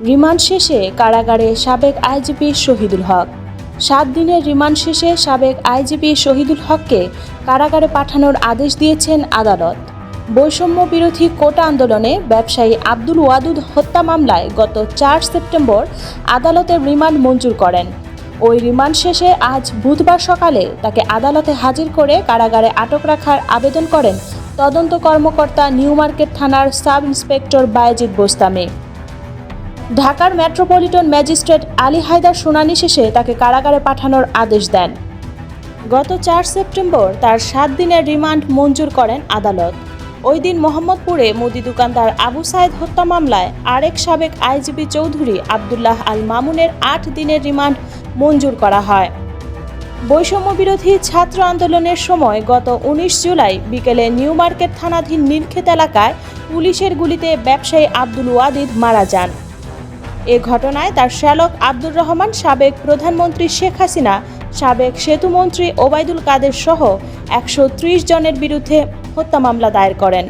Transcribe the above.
Remand শেষে কারাগারে সাবেক আইজিপি শহীদুল হক। 7 দিনের রিমান্ড শেষে সাবেক আইজিপি শহীদুল হককে কারাগারে পাঠানোর আদেশ দিয়েছেন আদালত। বৈষম্য বিরোধী কোটা আন্দোলনে ব্যবসায়ী আব্দুল ওয়াদুদ হত্যা মামলায় গত 4 সেপ্টেম্বর আদালতের রিমান্ড মঞ্জুর করেন। ওই রিমান্ড শেষে আজ বুধবার সকালে তাকে আদালতে হাজির করে কারাগারে আটক রাখার আবেদন করেন তদন্ত কর্মকর্তা নিউ মার্কেট থানার সাব ইন্সপেক্টর বায়েজিদ বোস্তামি। ঢাকার মেট্রোপলিটন ম্যাজিস্ট্রেট আলী হায়দার শুনানি শেষে তাকে কারাগারে পাঠানোর আদেশ দেন। গত 4 সেপ্টেম্বর তার 7 দিনের রিমান্ড মঞ্জুর করেন আদালত। ওই দিন মোহাম্মদপুরে মুদি দোকানদার আবু সাইদ হত্যা মামলায় আরেক সাবেক আইজিপি চৌধুরী আবদুল্লাহ আল মামুনের 8 দিনের রিমান্ড মঞ্জুর করা হয়। বৈষম্য বিরোধী ছাত্র আন্দোলনের সময় গত 19 জুলাই বিকেলে নিউ মার্কেট থানাধীন নীলক্ষেত এলাকায় পুলিশের গুলিতে ব্যবসায়ী আব্দুল ওয়াদুদ মারা যান। এ ঘটনায় তার শ্যালক আব্দুর রহমান, সাবেক প্রধানমন্ত্রী শেখ হাসিনা, সাবেক সেতুমন্ত্রী ওবায়দুল কাদের সহ 130 জনের বিরুদ্ধে হত্যা মামলা দায়ের করেন।